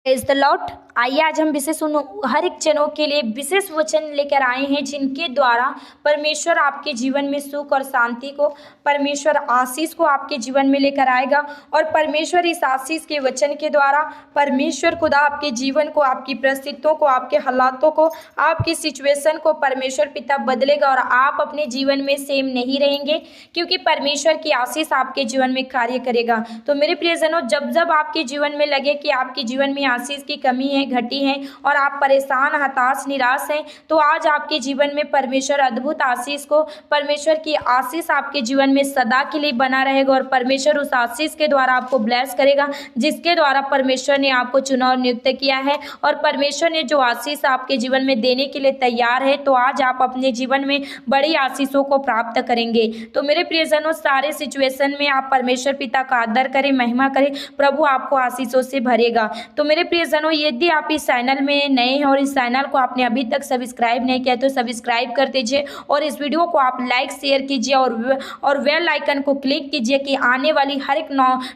Praise the Lord. आइए आज हम विशेष उन हर एक जनों के लिए विशेष वचन लेकर आए हैं जिनके द्वारा परमेश्वर आपके जीवन में सुख और शांति को, परमेश्वर आशीष को आपके जीवन में लेकर आएगा। और परमेश्वर इस आशीष के वचन के द्वारा परमेश्वर खुदा आपके जीवन को, आपकी परिस्थितियों को, आपके हालातों को, आपकी सिचुएशन को परमेश्वर पिता बदलेगा और आप अपने जीवन में सेम नहीं रहेंगे, क्योंकि परमेश्वर की आशीष आपके जीवन में कार्य करेगा। तो मेरे प्रियजनों, जब जब आपके जीवन में लगे कि आपके जीवन में आशीष की कमी है, घटी है और आप परेशान, हताश, निराश हैं, तो आज आपके जीवन में परमेश्वर अद्भुत आशीष को, परमेश्वर की आशीष आपके जीवन में सदा के लिए बना रहेगा और परमेश्वर उस आशीष के द्वारा आपको ब्लेस करेगा जिसके द्वारा परमेश्वर ने आपको चुना और नियुक्त किया है। और परमेश्वर ने जो आशीष आपके जीवन में देने के लिए तैयार है, तो आज आप अपने जीवन में बड़ी आशीषों को प्राप्त करेंगे। तो मेरे प्रियजनों, सारे सिचुएशन में आप परमेश्वर पिता का आदर करें, महिमा करें, प्रभु आपको आशीषों से भरेगा। तो मेरे प्रियजनों, यदि आप इस चैनल में नए हैं और इस चैनल को आपने अभी तक सब्सक्राइब नहीं किया तो सब्सक्राइब कर दीजिए और इस वीडियो को आप लाइक शेयर कीजिए और बेल आइकन को क्लिक कीजिए कि आने वाली हर एक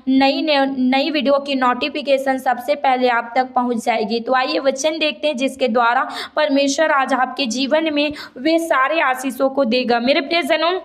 नई वीडियो की नोटिफिकेशन सबसे पहले आप तक पहुंच जाएगी। तो आइए वचन देखते हैं जिसके द्वारा परमेश्वर आज आपके जीवन में वे सारे आशीषों को देगा। मेरे प्रियजनों,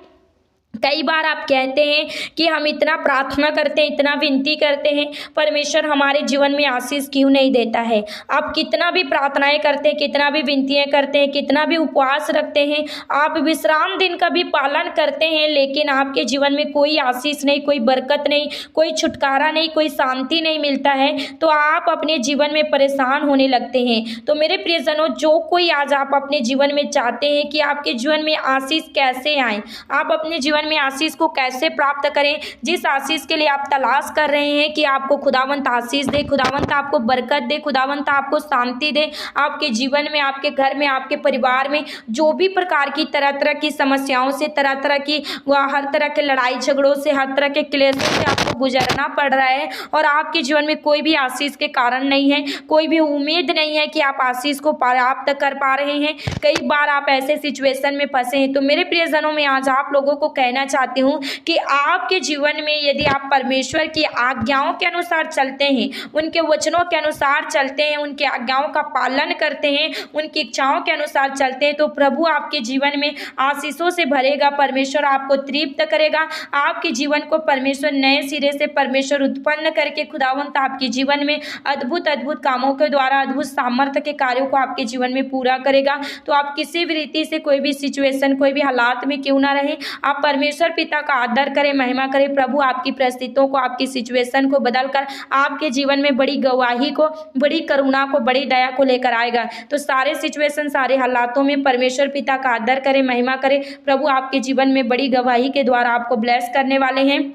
कई बार आप कहते हैं कि हम इतना प्रार्थना करते हैं, इतना विनती करते हैं, परमेश्वर हमारे जीवन में आशीष क्यों नहीं देता है। आप कितना भी प्रार्थनाएं करते हैं, कितना भी विनतियां करते हैं, कितना भी उपवास रखते हैं, आप विश्राम दिन का भी पालन करते हैं, लेकिन आपके जीवन में कोई आशीष नहीं, कोई बरकत नहीं, कोई छुटकारा नहीं, कोई शांति नहीं मिलता है, तो आप अपने जीवन में परेशान होने लगते हैं। तो मेरे प्रियजनों, जो कोई आज आप अपने जीवन में चाहते हैं कि आपके जीवन में आशीष कैसे आए, आप अपने जीवन में आशीष को कैसे प्राप्त करें, जिस आशीष के लिए आप तलाश कर रहे हैं कि आपको खुदावंत आशीष दे, खुदावंत आपको बरकत दे, खुदावंत आपको शांति दे, आपके जीवन में, आपके घर में, आपके परिवार में जो भी प्रकार की तरह तरह की समस्याओं से, तरह तरह की हर तरह के लड़ाई झगड़ों से, हर तरह के क्लेशों से आपको गुजरना पड़ रहा है और आपके जीवन में कोई भी आशीष के कारण नहीं है, कोई भी उम्मीद नहीं है कि आप आशीष को प्राप्त कर पा रहे हैं, कई बार आप ऐसे सिचुएशन में फंसे हैं, तो मेरे प्रियजनों, मैं आज आप लोगों को कहना चाहती हूँ कि आपके जीवन में यदि आप परमेश्वर की आज्ञाओं के अनुसार चलते हैं, उनके वचनों के अनुसार चलते हैं, उनके आज्ञाओं का पालन करते हैं, उनकी इच्छाओं के अनुसार चलते हैं, तो प्रभु आपके जीवन में आशीषों से भरेगा, परमेश्वर आपको तृप्त करेगा, आपके जीवन को परमेश्वर नए सिरे से परमेश्वर उत्पन्न करके खुदावंत आपके जीवन में अद्भुत अद्भुत कामों के द्वारा, अद्भुत सामर्थ्य के कार्यों को आपके जीवन में पूरा करेगा। तो आप किसी भी रीति से, कोई भी सिचुएशन, कोई भी हालात में क्यों ना रहे, आप परमेश्वर पिता का आदर करें, महिमा करें, प्रभु आपकी परिस्थितियों को, आपकी सिचुएशन को बदलकर आपके जीवन में बड़ी गवाही को, बड़ी करुणा को, बड़ी दया को लेकर आएगा। तो सारे सिचुएशन, सारे हालातों में परमेश्वर पिता का आदर करें, महिमा करें, प्रभु आपके जीवन में बड़ी गवाही के द्वारा आपको ब्लेस करने वाले हैं।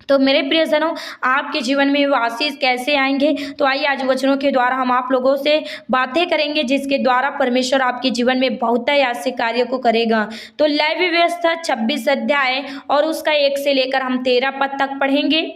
तो मेरे प्रियजनों, आपके जीवन में वो आशीष कैसे आएंगे, तो आइए आज वचनों के द्वारा हम आप लोगों से बातें करेंगे जिसके द्वारा परमेश्वर आपके जीवन में बहुत ही ऐसे कार्य को करेगा। तो लेवी व्यवस्था 26 अध्याय और उसका 1 से लेकर हम 13 पद तक पढ़ेंगे।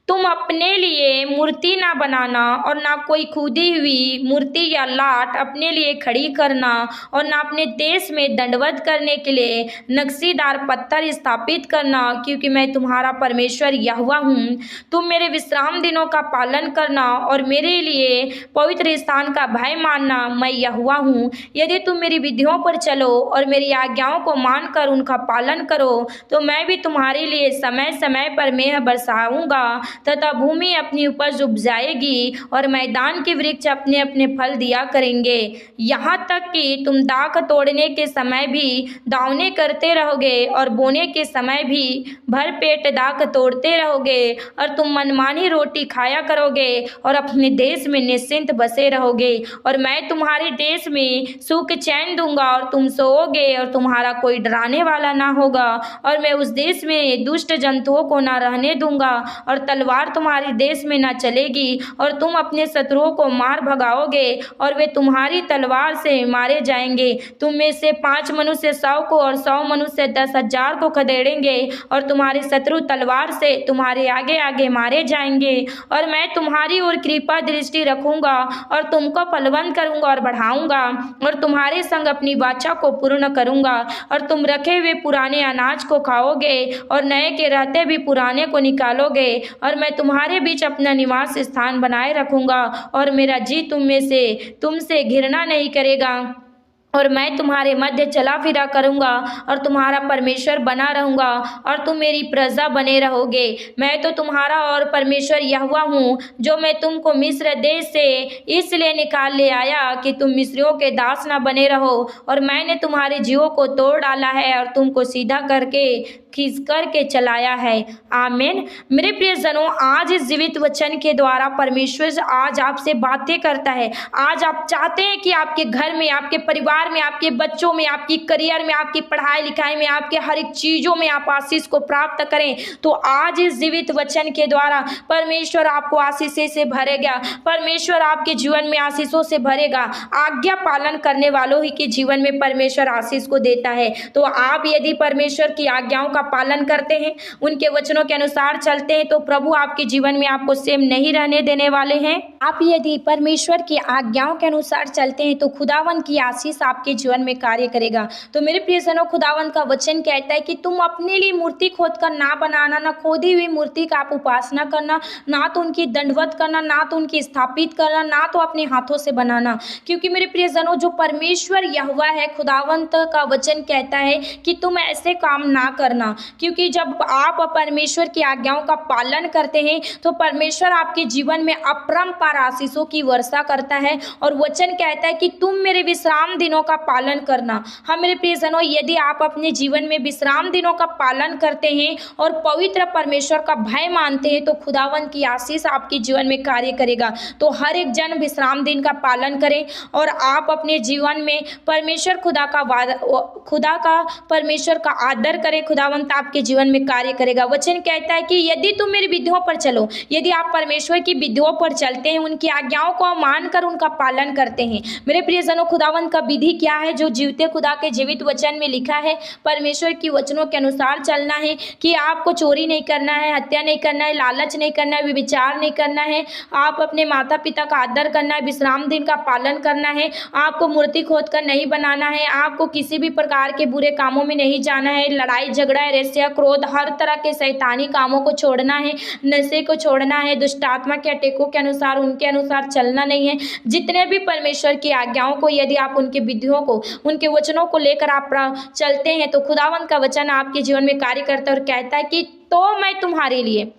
तुम अपने लिए मूर्ति ना बनाना और ना कोई खुदी हुई मूर्ति या लाट अपने लिए खड़ी करना और ना अपने देश में दंडवत करने के लिए नक्शीदार पत्थर स्थापित करना, क्योंकि मैं तुम्हारा परमेश्वर यहोवा हूँ। तुम मेरे विश्राम दिनों का पालन करना और मेरे लिए पवित्र स्थान का भय मानना, मैं यहोवा हूँ। यदि तुम मेरी विधियों पर चलो और मेरी आज्ञाओं को मानकर उनका पालन करो, तो मैं भी तुम्हारे लिए समय समय पर मेह बरसाऊंगा तथा भूमि अपनी उपज उपजाएगी और मैदान के वृक्ष अपने अपने फल दिया करेंगे। यहाँ तक कि तुम दाख तोड़ने के समय भी दावने करते रहोगे और बोने के समय भी भर पेट दाख तोड़ते रहोगे और तुम मनमानी रोटी खाया करोगे और अपने देश में निश्चिंत बसे रहोगे। और मैं तुम्हारे देश में सुख चैन दूंगा और तुम सोओगे और तुम्हारा कोई डराने वाला ना होगा। और मैं उस देश में दुष्ट जंतुओं को ना रहने दूंगा और तलवार तुम्हारे देश में न चलेगी और तुम अपने शत्रुओं को मार भगाओगे और वे तुम्हारी तलवार से मारे जाएंगे। तुम में से 5 मनुष्य 100 को और 100 मनुष्य 10,000 को खदेड़ेंगे और तुम्हारे शत्रु तलवार से तुम्हारे आगे आगे मारे जाएंगे। और मैं तुम्हारी ओर कृपा दृष्टि रखूंगा और तुमको फलवंत करूंगा और बढ़ाऊंगा और तुम्हारे संग अपनी वाचा को पूर्ण करूंगा। और तुम रखे हुए पुराने अनाज को खाओगे और नए के रहते भी पुराने को निकालोगे। और और मैं तुम्हारे बीच अपना निवास स्थान बनाए रखूंगा और मेरा जी तुमसे घृणा नहीं करेगा और मैं तुम्हारे मध्य चला फिरा करूंगा और तुम्हारा परमेश्वर बना रहूंगा और तुम मेरी प्रजा बने रहोगे। मैं तो तुम्हारा और परमेश्वर यहोवा हूँ जो मैं तुमको मिस्र देश से इसलिए निकाल ले आया कि तुम मिस्रियों के दास ना बने रहो। और मैंने तुम्हारे जीवों को तोड़ डाला है और तुमको सीधा करके खींच करके चलाया है। आमीन। मेरे प्रियजनों, आज इस जीवित वचन के द्वारा परमेश्वर आज आपसे बातें करता है। आज आप चाहते हैं कि आपके घर में, आपके परिवार में, आपके बच्चों में, आपकी करियर में, आपकी पढ़ाई लिखाई में, आपके हर एक चीजों में आप आशीष को प्राप्त करें। तो आज इस जीवित वचन के द्वारा परमेश्वर आपको आशीष से भरेगा। परमेश्वर आपके जीवन में आशीषों से भरेगा। आज्ञा पालन करने वालों ही के जीवन में परमेश्वर आशीष को देता है। तो आप यदि परमेश्वर की आज्ञाओं का पालन करते हैं, उनके वचनों के अनुसार चलते हैं, तो प्रभु आपके जीवन में आपको सेम नहीं रहने देने वाले हैं। आप यदि परमेश्वर की आज्ञाओं के अनुसार चलते हैं तो खुदावन की आशीष आपके जीवन में कार्य करेगा। तो मेरे प्रियजनों, खुदावन का वचन कहता है कि तुम अपने लिए मूर्ति खोद कर ना बनाना, ना खोदी हुई मूर्ति का आप उपासना करना, ना तो उनकी दंडवत करना, ना तो उनकी स्थापित करना, ना तो अपने हाथों से बनाना। क्योंकि मेरे प्रियजनों, जो परमेश्वर यहोवा है, खुदावंत का वचन कहता है कि तुम ऐसे काम ना करना। क्योंकि जब आप परमेश्वर की आज्ञाओं का पालन करते हैं तो परमेश्वर आपके जीवन में अपरंपार आशीषों की वर्षा करता है। और वचन कहता है कि तुम मेरे विश्राम दिनों का पालन करना। हाँ मेरे प्रियजनों, यदि आप अपने जीवन में विश्राम दिनों का पालन करते हैं और पवित्र परमेश्वर का भय मानते हैं तो खुदावन की आशीष आपके जीवन में कार्य करेगा। तो हर एक जन विश्राम दिन का पालन करें और आप अपने जीवन में परमेश्वर खुदा का परमेश्वर का आदर करें। खुदावंत आपके जीवन में कार्य करेगा। वचन कहता है कि यदि तुम मेरी विधियों पर चलो, यदि आप परमेश्वर की विधियों पर चलते हैं, उनकी आज्ञाओं को मानकर उनका पालन करते हैं। मेरे प्रियजनों, खुदावंत का विधि क्या है? जो जीवते खुदा के जीवित वचन में लिखा है, परमेश्वर की वचनों के अनुसार चलना है कि आपको चोरी नहीं करना है, हत्या नहीं करना है, लालच नहीं करना है, व्यभिचार नहीं करना है, आप अपने माता पिता का आदर करना है, विश्राम दिन का पालन करना है, आपको मूर्ति खोद कर नहीं बनाना है, आपको किसी भी प्रकार के बुरे कामों में नहीं जाना है, लड़ाई झगड़ा, ईर्ष्या, क्रोध, हर तरह के शैतानी कामों को छोड़ना है, नशे को छोड़ना है, दुष्ट आत्मा के अटैकों के अनुसार उनके अनुसार चलना नहीं है। जितने भी परमेश्वर की आज्ञाओं को यदि आप उनके विधियों को, उनके वचनों को लेकर आप चलते हैं तो खुदावंत का वचन आपके जीवन में कार्य करता है और कहता है कि तो मैं तुम्हारे लिए,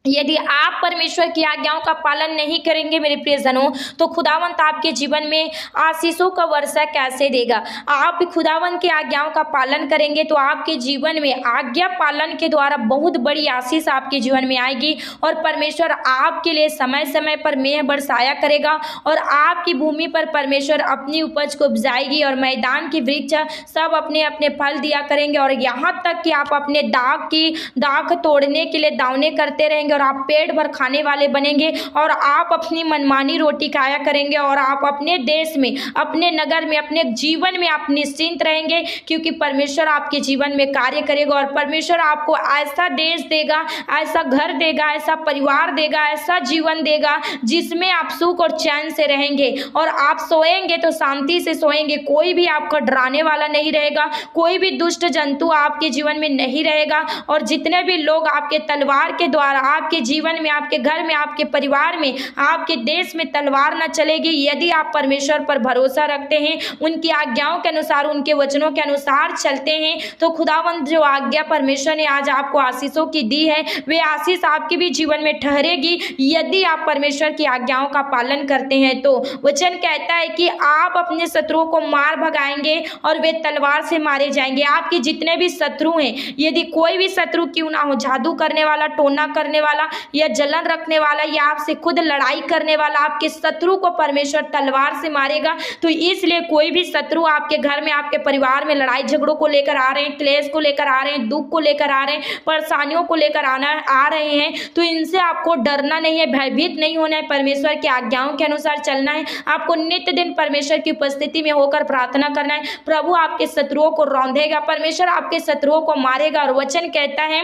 यदि आप परमेश्वर की आज्ञाओं का पालन नहीं करेंगे मेरे प्रियजनों, तो खुदावंत आपके जीवन में आशीषों का वर्षा कैसे देगा? आप खुदावंत की आज्ञाओं का पालन करेंगे तो आपके जीवन में आज्ञा पालन के द्वारा बहुत बड़ी आशीष आपके जीवन में आएगी और परमेश्वर आपके लिए समय समय पर मेह बरसाया करेगा और आपकी भूमि पर परमेश्वर अपनी उपज को उपजाएगी और मैदान की वृक्ष सब अपने अपने फल दिया करेंगे। और यहाँ तक कि आप अपने दाख तोड़ने के लिए दावने करते रहेंगे और आप पेट भर खाने वाले बनेंगे और आप अपनी मनमानी रोटी खाया करेंगे और आप अपने देश में, अपने नगर में, अपने जीवन में आप निश्चिंत रहेंगे क्योंकि परमेश्वर आपके जीवन में कार्य करेगा और परमेश्वर आपको ऐसा देश देगा, ऐसा घर देगा, ऐसा परिवार देगा, ऐसा जीवन देगा जिसमें आप सुख और चैन से रहेंगे और आप सोएंगे तो शांति से सोएंगे। कोई भी आपको डराने वाला नहीं रहेगा, कोई भी दुष्ट जंतु आपके जीवन में नहीं रहेगा और जितने भी लोग आपके तलवार के द्वारा आपके जीवन में, आपके घर में, आपके परिवार में, आपके देश में तलवार न चलेगी। यदि आप परमेश्वर पर भरोसा रखते हैं, उनकी आज्ञाओं के अनुसार, उनके वचनों के अनुसार चलते हैं तो खुदावंत जो आज्ञा परमेश्वर ने आज आपको आशीषों की दी है वे आशीष आपके भी जीवन में ठहरेगी यदि आप परमेश्वर की आज्ञाओं का पालन करते हैं। तो वचन कहता है कि आप अपने शत्रुओं को मार भगाएंगे और वे तलवार से मारे जाएंगे। आपके जितने भी शत्रु हैं, यदि कोई भी शत्रु क्यों ना हो, जादू करने वाला, टोना करने वाला या जलन रखने वाला या आपसे खुद लड़ाई करने वाला, आपके शत्रु को परमेश्वर तलवार से मारेगा। तो इसलिए कोई भी शत्रु आपके घर में, आपके परिवार में लड़ाई झगड़ों को लेकर आ रहे हैं, क्लेश को लेकर आ रहे हैं, दुख को लेकर आ रहे हैं, परेशानियों को लेकर आ रहे हैं, तो इनसे आपको डरना नहीं है, भयभीत नहीं होना है, परमेश्वर की आज्ञाओं के अनुसार चलना है। आपको नित्य दिन परमेश्वर की उपस्थिति में होकर प्रार्थना करना है। प्रभु आपके शत्रुओं को रौंदेगा, परमेश्वर आपके शत्रुओं को मारेगा और वचन कहता है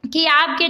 कि आपके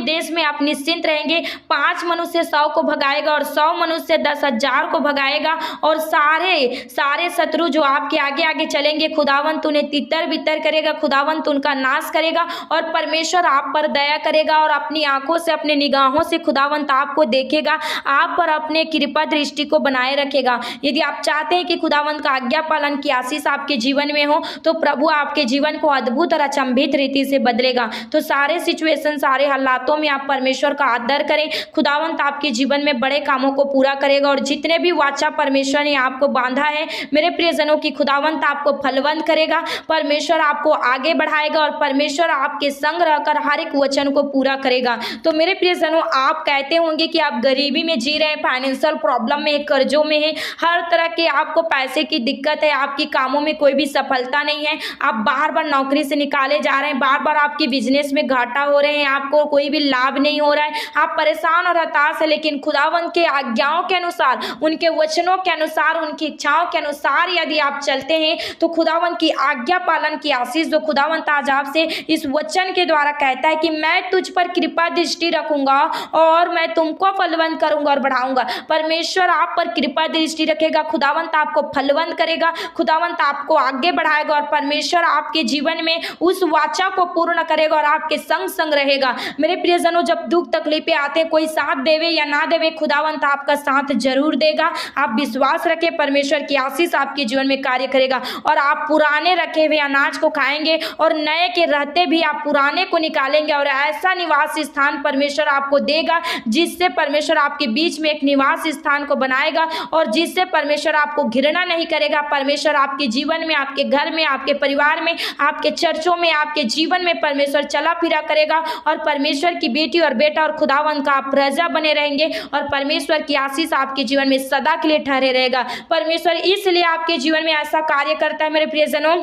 देश में आप निश्चिंत रहेंगे। 5 मनुष्य 100 को भगाएगा और 100 मनुष्य 10,000 को भगाएगा, और सारे शत्रु जो आपके आगे आगे चलेंगे, खुदावंत उन्हें तितर बितर करेगा, खुदावंत उनका नाश करेगा, और परमेश्वर आप पर दया करेगा और अपनी आंखों से, अपने निगाहों से खुदावंत आपको देखेगा, आप पर अपने कृपा दृष्टि को बनाए रखेगा। यदि आप चाहते हैं कि खुदावंत का आज्ञा पालन की आशीष आपके जीवन में हो, तो प्रभु आपके जीवन को अद्भुत और अचंभित रीति से बदलेगा। तो सारे सिचुएशन, सारे हालातों में आप परमेश्वर का आदर करें। खुदावंत आपके जीवन में बड़े कामों को पूरा करेगा, और जितने भी वाचा परमेश्वर ने आपको बांधा है मेरे प्रियजनों की, खुदावंत आपको फलवंत करेगा, परमेश्वर आपको आगे बढ़ाएगा, और परमेश्वर आपके संग रहकर हर एक वचन को पूरा करेगा। तो मेरे प्रियजनों, आप कहते होंगे कि आप गरीबी में जी रहे हैं, फाइनेंशियल प्रॉब्लम में है, कर्जों में है, हर तरह के आपको पैसे की दिक्कत है, आपकी कामों में कोई भी सफलता नहीं है, आप बार बार नौकरी से निकाले जा रहे हैं, बार बार आपकी बिजनेस में घाटा हो रहे हैं, आपको कोई भी लाभ नहीं हो रहा है, आप परेशान और हताश है। लेकिन खुदावंत के आज्ञाओं के अनुसार, उनके वचनों के अनुसार, उनकी इच्छाओं के अनुसार यदि आप चलते हैं, तो खुदावंत की आज्ञा पालन की आशीष जो खुदावंत आज आपसे इस वचन के द्वारा कहता है कि मैं तुझ पर कृपा दृष्टि रखूंगा और मैं तुमको फलवंत करूंगा और बढ़ाऊंगा। परमेश्वर आप पर कृपा दृष्टि रखेगा, खुदावंत आपको फलवंत करेगा, खुदावंत आपको आगे बढ़ाएगा, और परमेश्वर आपके जीवन में उस वाचा को पूर्ण करेगा और आपके संग संग रहेगा। मेरे प्रियजनों, जब दुख तकलीफें आते, कोई साथ देवे या ना देवे, खुदावंत आपका साथ जरूर देगा। आप विश्वास रखें, परमेश्वर की आशीष आपके जीवन में कार्य करेगा, और आप पुराने रखे हुए अनाज को खाएंगे, और नए के रहते भी आप पुराने को निकालेंगे, और ऐसा निवास स्थान परमेश्वर आपको देगा जिससे परमेश्वर आपके बीच में एक निवास स्थान को बनाएगा, और जिससे परमेश्वर आपको घृणा नहीं करेगा। परमेश्वर आपके जीवन में, आपके घर में, आपके परिवार में, आपके चर्चों में, आपके जीवन में परमेश्वर चला फिरा करेगा, और परमेश्वर की बेटी और बेटा और खुदावंत का आप प्रजा बने रहेंगे, और परमेश्वर की आशीष आपके जीवन में सदा के लिए ठहरे रहेगा। परमेश्वर इसलिए आपके जीवन में ऐसा कार्य करता है मेरे प्रियजनों,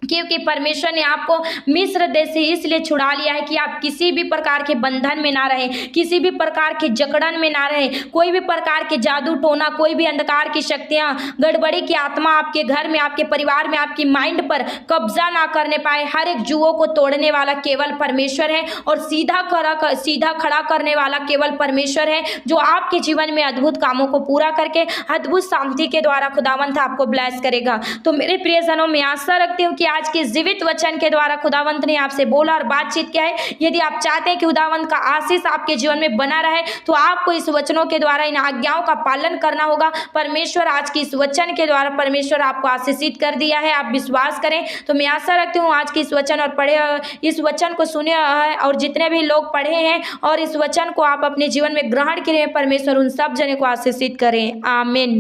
क्योंकि परमेश्वर ने आपको मिस्र देश से इसलिए छुड़ा लिया है कि आप किसी भी प्रकार के बंधन में ना रहें, किसी भी प्रकार के जकड़न में ना रहें, कोई भी प्रकार के जादू टोना, कोई भी अंधकार की शक्तियां, गड़बड़ी की आत्मा आपके घर में, आपके परिवार में, आपकी माइंड पर कब्जा ना करने पाए। हर एक जुओं को तोड़ने वाला केवल परमेश्वर है, और सीधा खड़ा करने वाला केवल परमेश्वर है, जो आपके जीवन में अद्भुत कामों को पूरा करके अद्भुत शांति के द्वारा खुदावंत आपको ब्लेस करेगा। तो मेरे प्रियजनों, मैं आशा रखती हूँ कि आज के जीवित वचन के द्वारा खुदावंत ने आपसे बोला और बातचीत किया है। यदि आप चाहते हैं कि खुदावंत का आशीष आपके जीवन में बना रहे, तो आपको इस वचनों के द्वारा, इन आज्ञाओं का पालन करना होगा। परमेश्वर आज की इस वचन के द्वारा परमेश्वर आपको आशीषित कर दिया है, आप विश्वास करें। तो मैं आशा रखती हूँ आज की इस वचन और पढ़े, इस वचन को सुने, और जितने भी लोग पढ़े हैं और इस वचन को आप अपने जीवन में ग्रहण करें, परमेश्वर उन सब जने को आशीषित करें। आमीन।